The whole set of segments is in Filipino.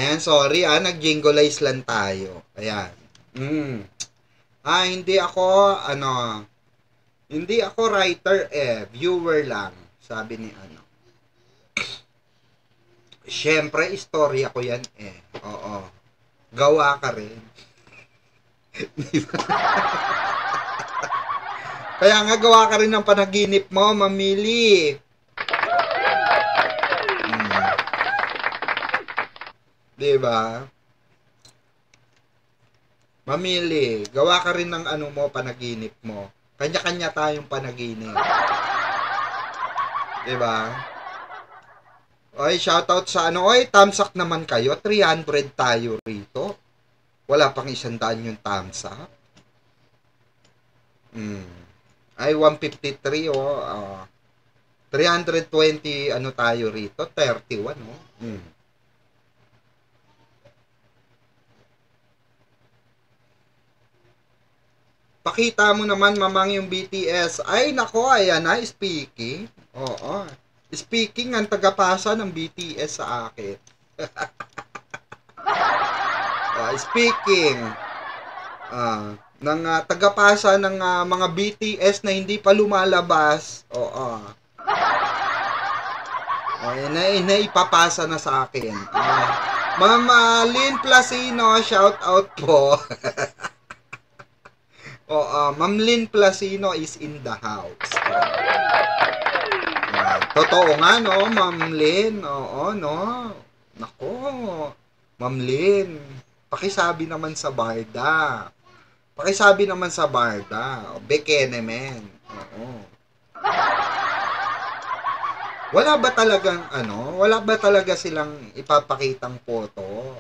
Ayan, sorry nag-jinglize lang tayo. Ayan. Hindi ako, hindi ako writer viewer lang. Sabi ni Siyempre, istorya ko yan Oo. Gawa ka rin. Kaya nga gawa ka rin ng panaginip mo, mamili. Diba? Mamili. Gawa ka rin ng panaginip mo. Kanya-kanya tayong panaginip. Diba? Oy, shoutout sa oy, thumbs up naman kayo. 300 tayo rito. Wala pang 100 yung thumbs up. Ay, 153 320 tayo rito. 31 Pakita mo naman, mamang, yung BTS. Ay, nako, ayan na, speaking. Oo. Speaking, ang tagapasa ng BTS sa akin. Speaking, ng tagapasa ng mga BTS na hindi pa lumalabas. Na ipapasa na sa akin. Mama Lynn Placino, shout out po. Ma'am Lynn Placino is in the house. Totoo nga, no, Ma'am Lynn. Oo, no. Nako, Ma'am Lynn, pakisabi naman sa Barda. Pakisabi naman sa Barda. Bekene, men. Oo. Wala ba talaga silang ipapakitang photo?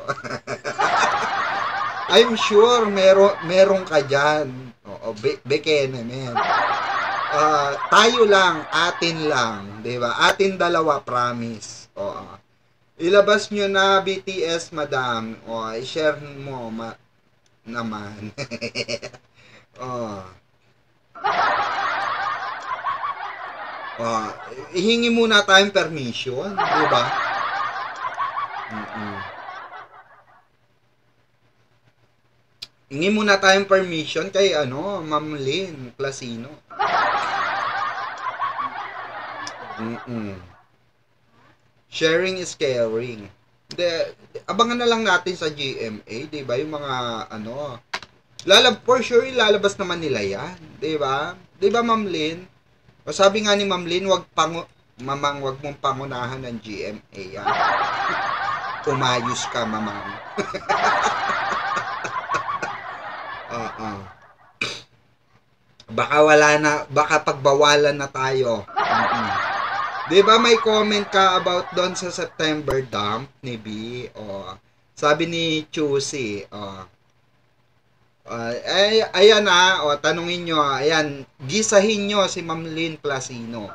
I'm sure meron ka dyan. Bekene, men. Tayo lang, atin lang, 'di ba? Atin dalawa, promise. Ilabas nyo na BTS, madam. I-share mo naman. Ihingi muna tayong permission, 'di ba? Hingi muna tayong permission kay Ma'am Lynn Placino. Sharing is caring. Abangan na lang natin sa GMA, 'di ba? Yung mga for sure lalabas naman nila 'yan, 'di ba? 'Di ba, Ma'am Lynn? O sabi nga ni Ma'am Lynn, wag mong pangunahan ng GMA. Umayos ka, mamang. Baka pagbawalan na tayo. Di ba may comment ka about doon sa September dump ni B? Sabi ni Chusi, ayan tanungin nyo, ayan, gisahin nyo si Ma'am Lynn Placino.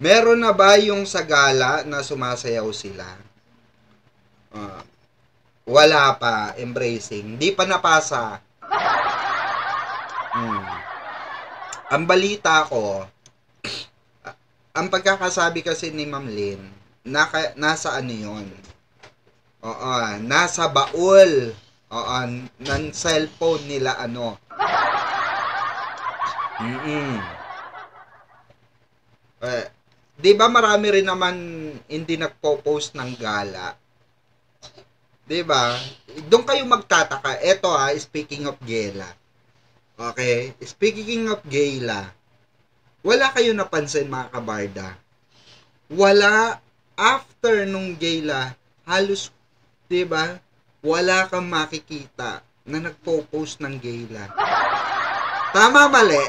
Meron na ba yung sa gala na sumasayaw sila? Wala pa, embracing. Di pa napasa. Ang balita ko, ang pagkakasabi kasi ni Ma'am Lynn, nasa yun? Nasa baul. Ng cellphone nila di ba marami rin naman hindi nagpo-post ng gala? Di ba? Doon kayo magtataka. Eto speaking of gala. Okay? Speaking of gala, wala kayo napansin, mga kabarda? Wala, after nung gala, halos, di ba, wala kang makikita na nagpo-post ng gala. Tama, mali?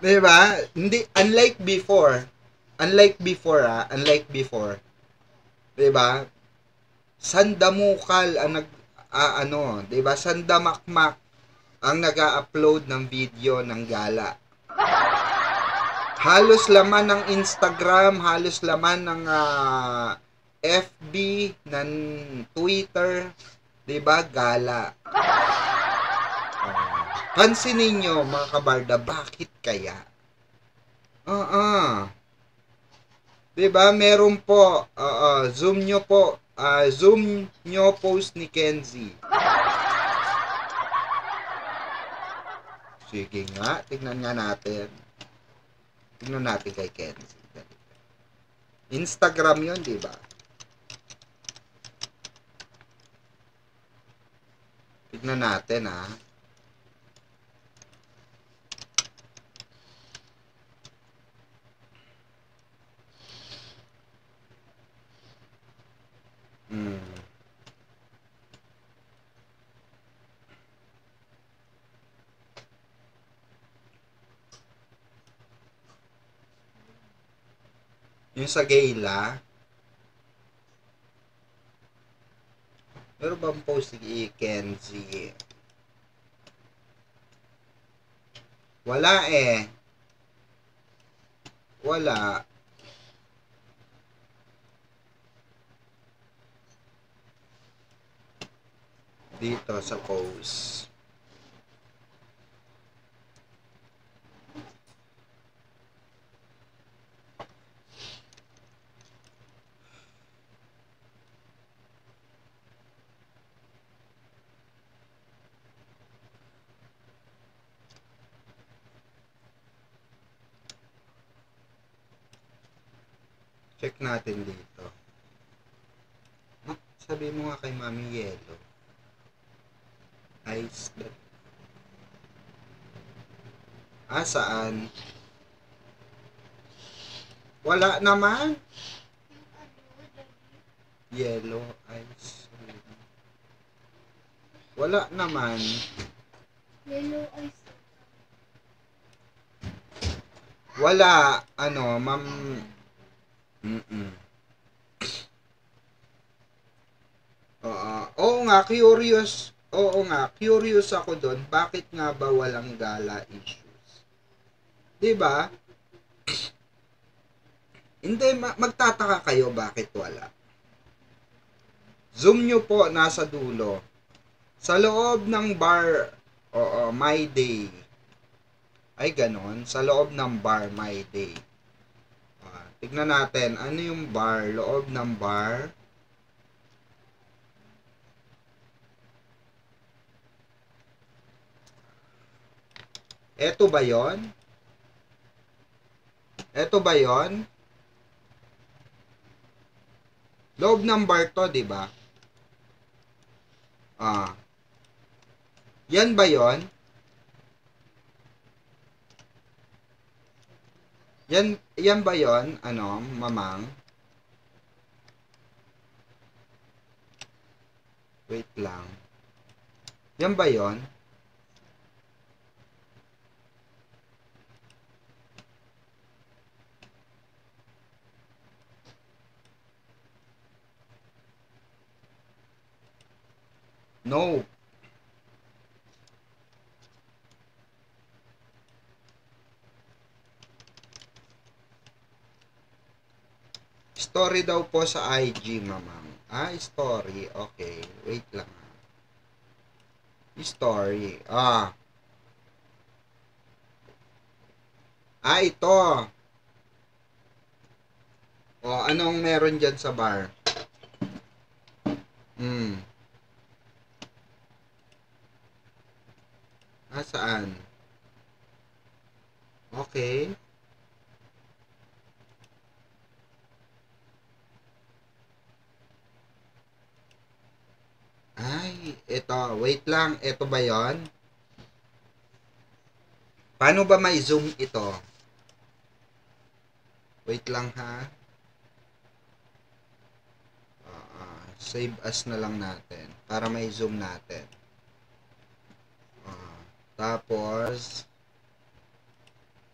Di ba? Hindi, unlike before, di ba? Sandamukal ang di ba? Sandamakmak ang nag-a-upload ng video ng gala. Halos laman ng Instagram, halos laman ng FB, ng Twitter, 'di ba? Gala. Pansinin niyo, mga kabarda, bakit kaya? Ah, 'di ba? Meron po. Zoom nyo po. Zoom nyo post ni Kenzie. Sige nga, tignan nga natin. Tignan natin kay Kenzie. Instagram 'yon, 'di ba? Tignan natin, ha. Hmm. Yung sa Gayla. Meron bang post ni Kenzie? Wala eh. Wala. Dito sa post. Check natin dito. Sabi mo nga kay Mami Yelo. Ice. Saan? Wala naman. Yellow ice. Wala naman. Yellow ice. Wala. Ma'am. Oo nga, curious. Oo nga, curious ako doon. Bakit nga ba walang gala issues? 'Di ba? Hindi, magtataka kayo bakit wala. Zoom nyo po, nasa dulo. Sa loob ng bar, my day. Ay, ganon. Sa loob ng bar, my day. Tignan natin, ano yung bar? Loob ng bar. Eto ba yon? Eto ba yon? Loob ng bar to, di ba? Yan ba yon? Yan ba yon? Mamang? Wait lang. Yan ba yon? No. Story daw po sa IG, mamang. Story. Okay. Wait lang. Story. Ito. Anong meron dyan sa bar? Saan? Okay. Ito. Wait lang. Ito ba yon? Paano ba may zoom ito? Wait lang, ha? Save as na lang natin para may zoom natin. Tapos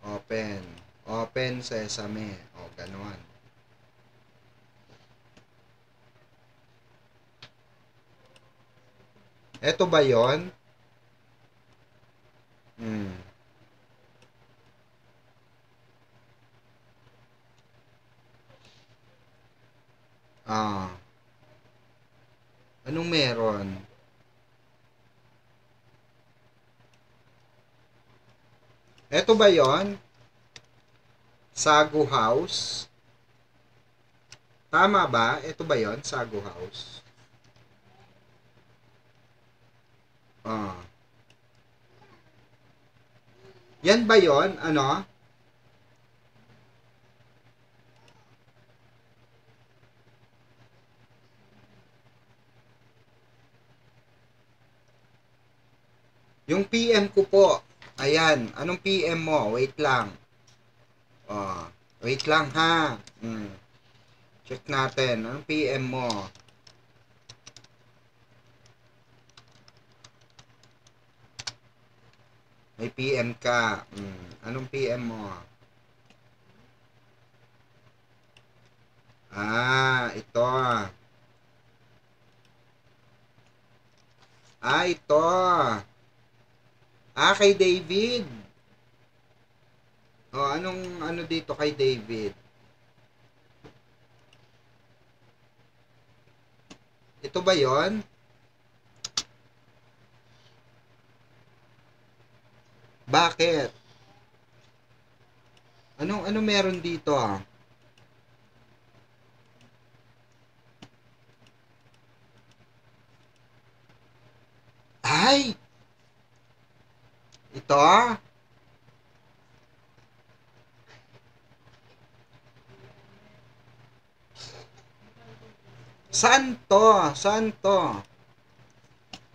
open sesame, ganon. Eto ba yon? Anong meron? Eto ba yon? Sagu House. Tama ba? Ito ba yon, Sagu House? Ah. Yan ba yon? Ano? Yung PM ko po. Ayan. Anong PM mo? Wait lang. Oh, wait lang ha. Check natin. Anong PM mo? May PM ka. Anong PM mo? Ito. Ito. Kay David. Anong ano dito kay David? Ito ba yon? Bakit? Ano meron dito Ay! Ito? Saan to? Saan to?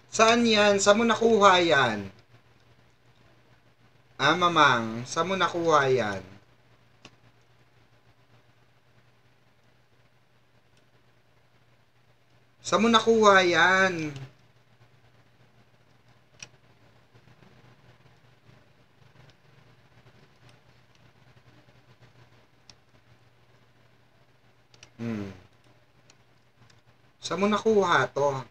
Saan yan? Saan mo nakuha yan? Mamang, saan mo nakuha yan? Saan mo nakuha yan? Saan mo nakuha to?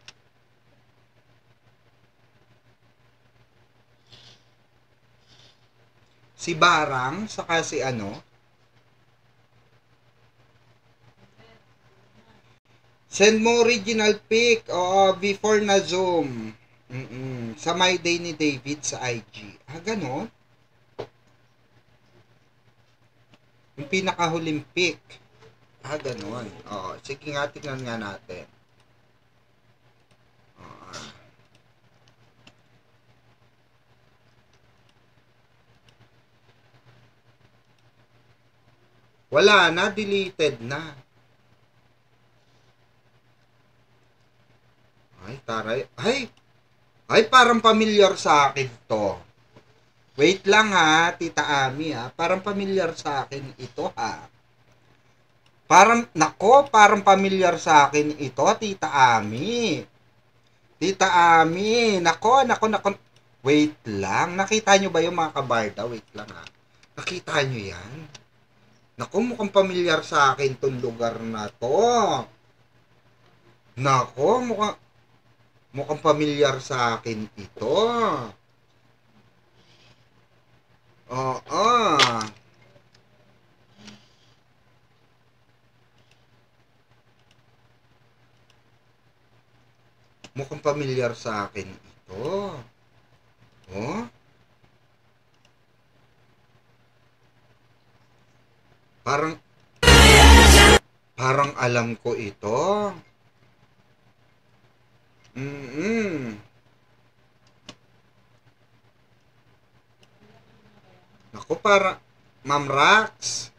Si Barang, saka si ano? Send mo original pic. Before na Zoom. Sa My Day ni David sa IG. Ganon? Yung pinakahuling pic. Ganon. Sige nga, tingnan nga natin. Wala na, deleted na. Ay, taray. Ay, parang familiar sa akin to. Wait lang ha, Tita Ami ha. Parang familiar sa akin ito ha. Parang familiar sa akin ito, Tita Ami. Tita Ami, nako. Wait lang, nakita nyo ba yung mga kabarda? Wait lang ha. Nakita nyo yan? Nako, mukhang familiar sa akin tong lugar na to. Nako, mukhang familiar sa akin ito. Mukhang familiar sa akin ito. Parang alam ko ito. Naku, Ma'am Rax.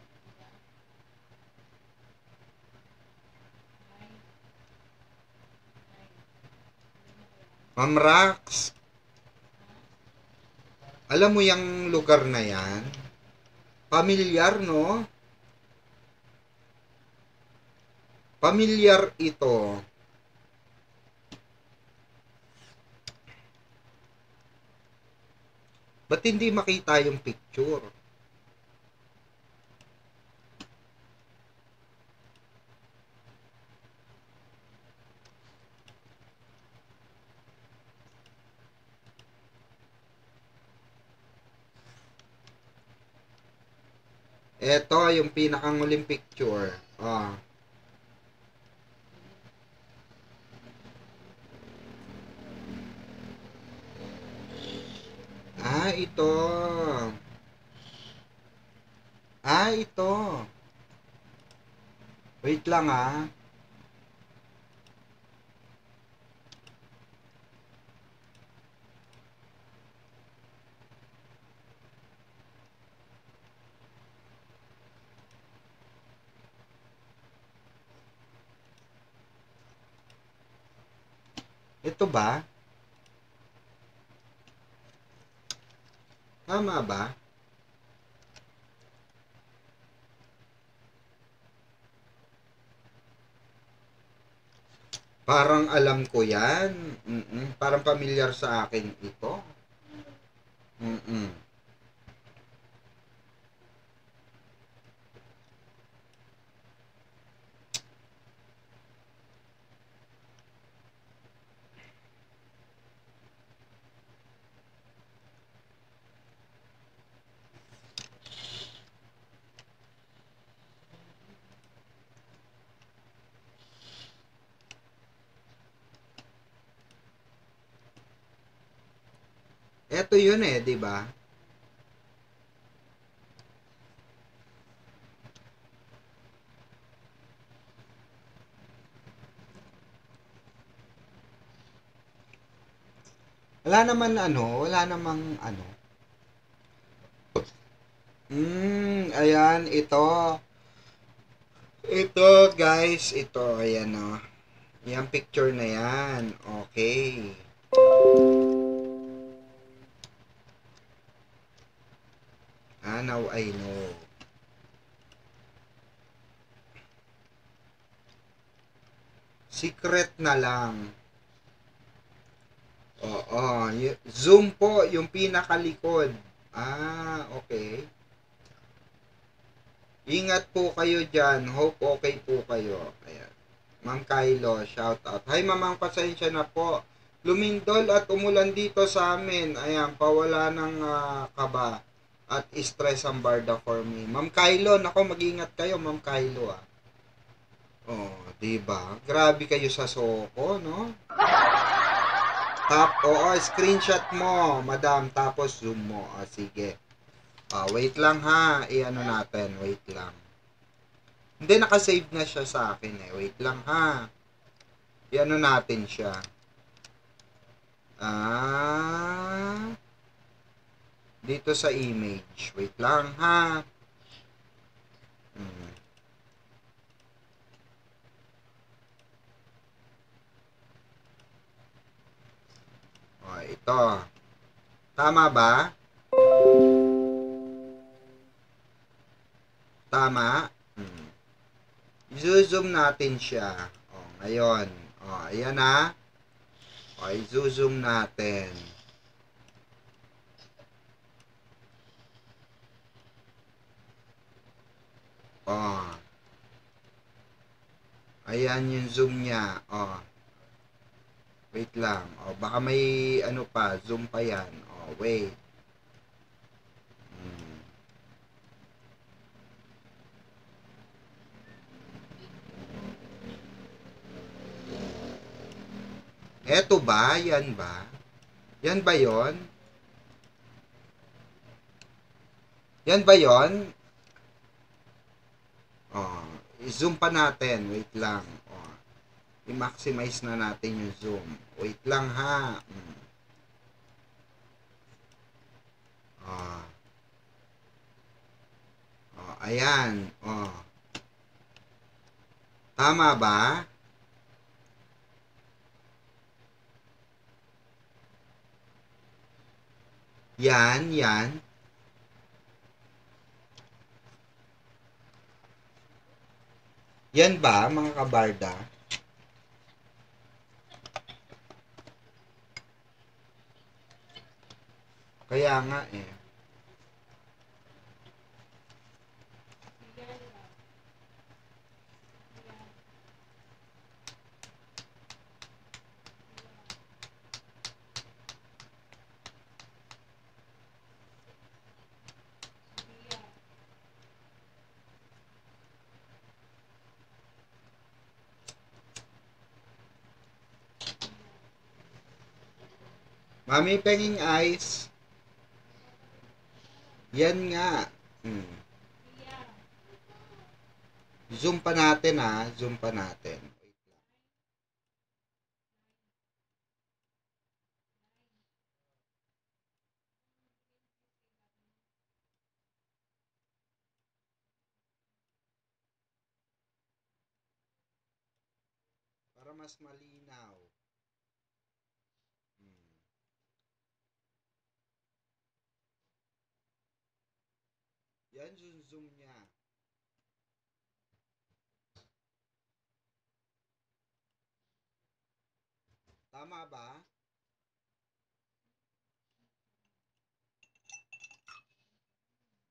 Ma'am Rax. Alam mo yung lugar na yan? Pamilyar, no? Pamilyar ito. Ba't hindi makita yung picture? Ito yung pinakanghuling picture. Ito. Ito. Wait lang Ito ba? Tama ba? Parang alam ko yan. Parang familiar sa akin ito. Mm-mm. Ito yun di ba? Wala namang ano. Ayan, ito. Ito, guys, ito, ayan Yung picture na yan. Okay. Now I know. Secret na lang. Oo. Zoom po, yung pinakalikod. Okay. Ingat po kayo dyan. Hope okay po kayo. Ayan. Ma'am Kylo, shout out. Hi, mamang, pasensya na po. Lumindol at umulan dito sa amin. Ayan, pawala ng kaba at stress ang barda for me. Ma'am Kylo, nako, mag-ingat kayo, Ma'am Kylo diba? Grabe kayo sa soko, no? Screenshot mo, madam, tapos zoom mo. Sige. Wait lang i-ano natin, wait lang. Hindi, nakasave na siya sa akin Wait lang i-ano natin siya. Dito sa image. Wait lang Ito. Tama ba? Tama? I-zoom natin siya. Ngayon. Ayan i-zoom natin. Ayan yung zoom niya. Wait lang. Baka may ano pa, zoom pa yan. Wait. Eto ba? Yan ba? Yan ba yon? Yan ba yon? I-zoom pa natin. Wait lang. I-maximize na natin yung zoom. Wait lang Ayan. Tama ba? Yan. Yan ba, mga kabarda? Kaya nga Mami, penging eyes. Yan nga. Zoom pa natin ha. Zoom pa natin. Wait lang. Para mas malinaw. Hmm. Yan yung zoom niya. Tama ba?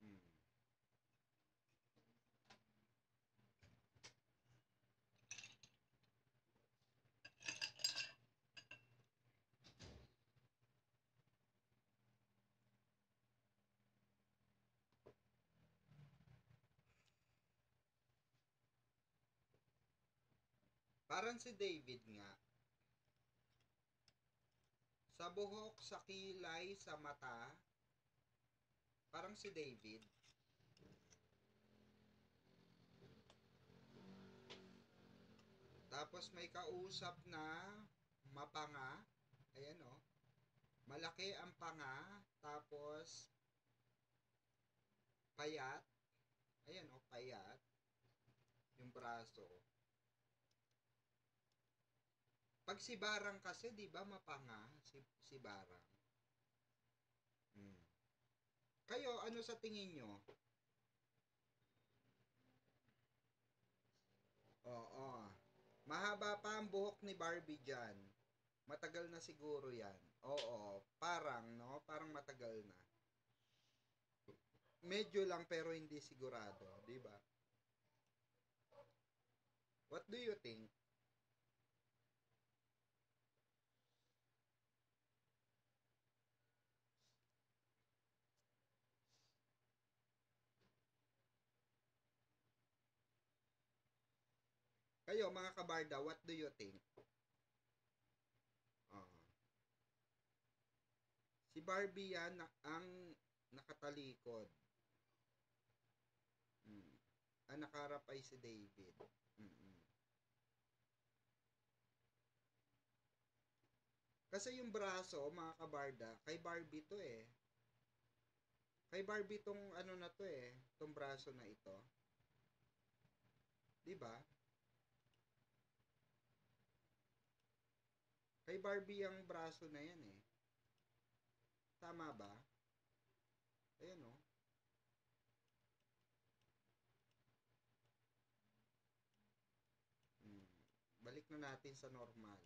Hmm. Parang si David nga. Sa buhok, sa kilay, sa mata. Parang si David. Tapos may kausap na mapanga. Ayan o. Malaki ang panga. Tapos payat. Ayan o, payat. Yung braso. Pag si Barang kasi, di ba mapanga? Si Barang. Hmm. Kayo, ano sa tingin nyo? Oo. Mahaba pa ang buhok ni Barbie dyan. Matagal na siguro yan. Oo. Parang, no? Parang matagal na. Medyo lang pero hindi sigurado. Di ba? What do you think? Kayo, mga kabarda, what do you think? Oh. Si Barbie yan ang nakatalikod. Hmm. Ang nakaharap ay si David. Mm-mm. Kasi yung braso, mga kabarda, kay Barbie to eh. Kay Barbie tong ano na to eh, tong braso na ito. 'Di ba? Kay Barbie ang braso na 'yan eh. Tama ba? Ayun oh. Hmm. Balik na natin sa normal.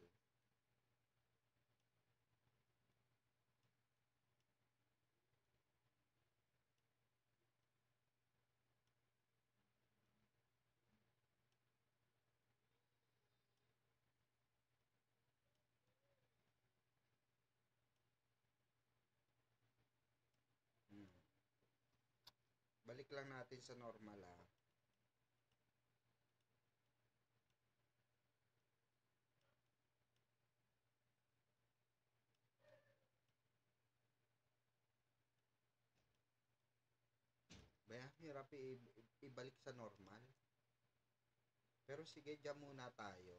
Hmm. Balik lang natin sa normal ah. Baya, hirap ibalik sa normal. Pero sige, dyan muna tayo.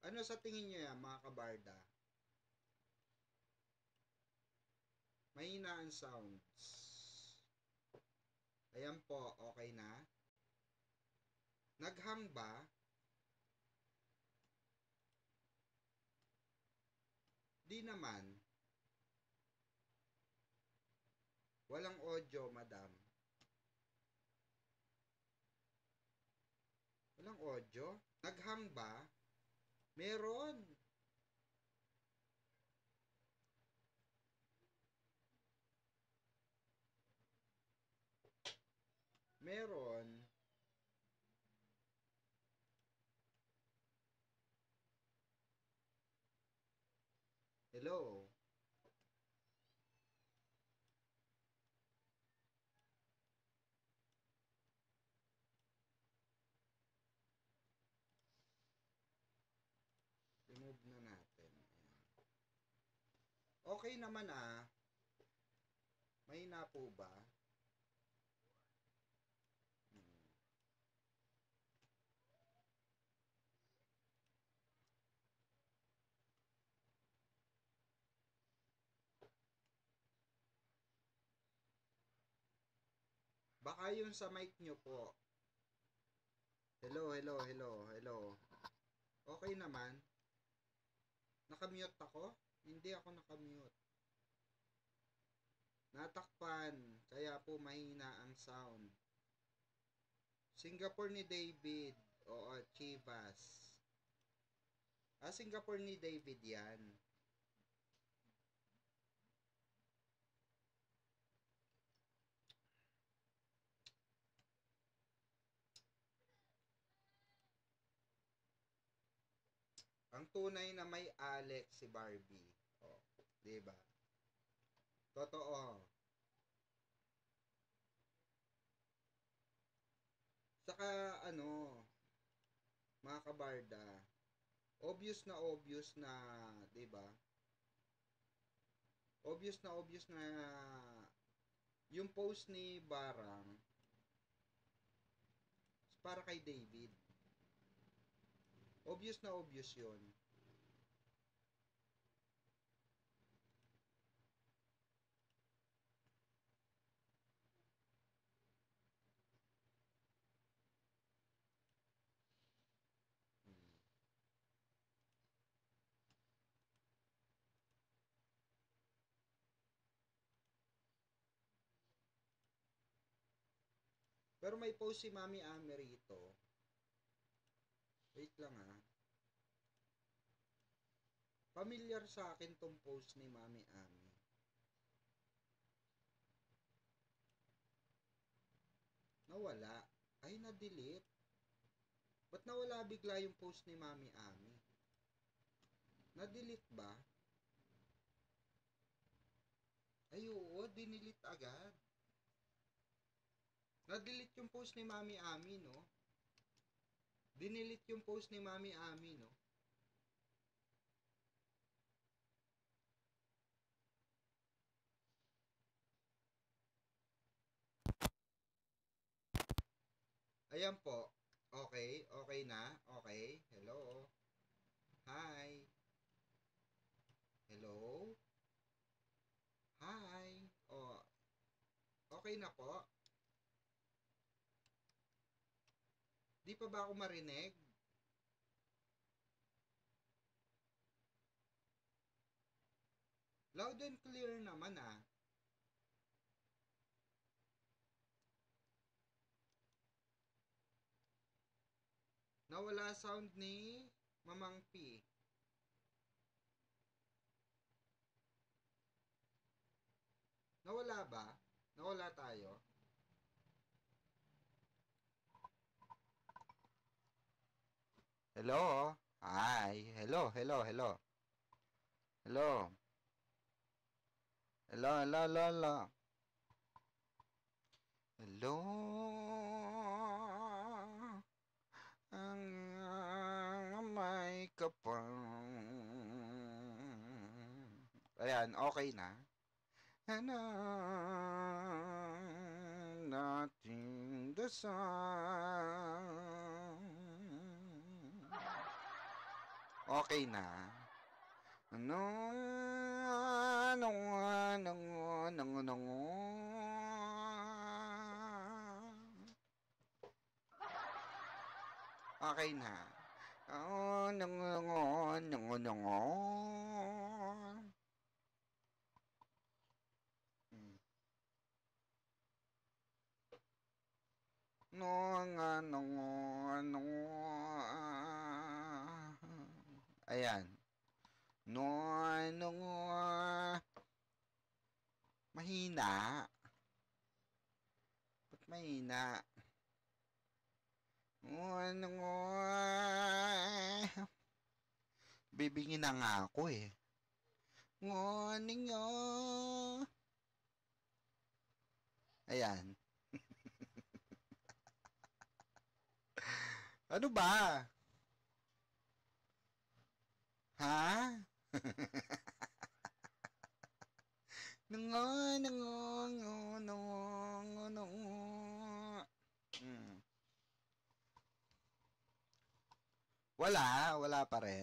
Ano sa tingin nyo yan, mga kabarda? Mahina ang sounds. Ayan po, okay na. Naghang ba? Di naman. Walang audio, madam. Walang audio? Naghang ba? Meron. Meron. Hello. Remove na natin. Ayan. Okay naman ah. Mahina po ba? Hmm. Baka yun sa mic nyo po. Hello, hello, hello, hello. Okay naman. Nakamute ako? Hindi ako nakamute. Natakpan, kaya po mahina ang sound. Singapore ni David. Oo, Chivas. Singapore ni David yan. Ang tunay na may Alex si Barbie. Oh, 'di ba? Totoo. Saka ano, mga kabarda, obvious na, 'di ba? Obvious na yung post ni Barang para kay David. Obvious 'yon. Pero may post si Mami Ami rito. Wait lang ha. Familiar sa akin tong post ni Mami Ami. Nawala. Ay, na-delete. Ba't nawala bigla yung post ni Mami Ami? Na-delete ba? Ay, oo, dinilit agad. Na-delete yung post ni Mami Ami, no? Dinilit yung post ni Mami Ami, no? Ayan po. Okay, okay na. Okay. Hello. Hi. Hello. Hi. Oh, okay na po. Di pa ba ako marinig? Loud and clear naman ah. Nawala sound ni Mamang P. Nawala ba? Nawala tayo? Hello? Hi. Hello, hello, hello. Hello. Hello, hello, hello, hello. Hello. Ang may kapal. Ayan, okay na. Ano nating dasal. Okay na. Ano, ano, ano, ano, ano, okay na. Oh, nango, nango, nango. No, ano, ano. Ayan. No, ano, mahina. Ba't mahina? Ano, bibingin na nga ako eh. Ninyo. Ayan. Ano ba? Ha? Nango, nango, Wala pa rin.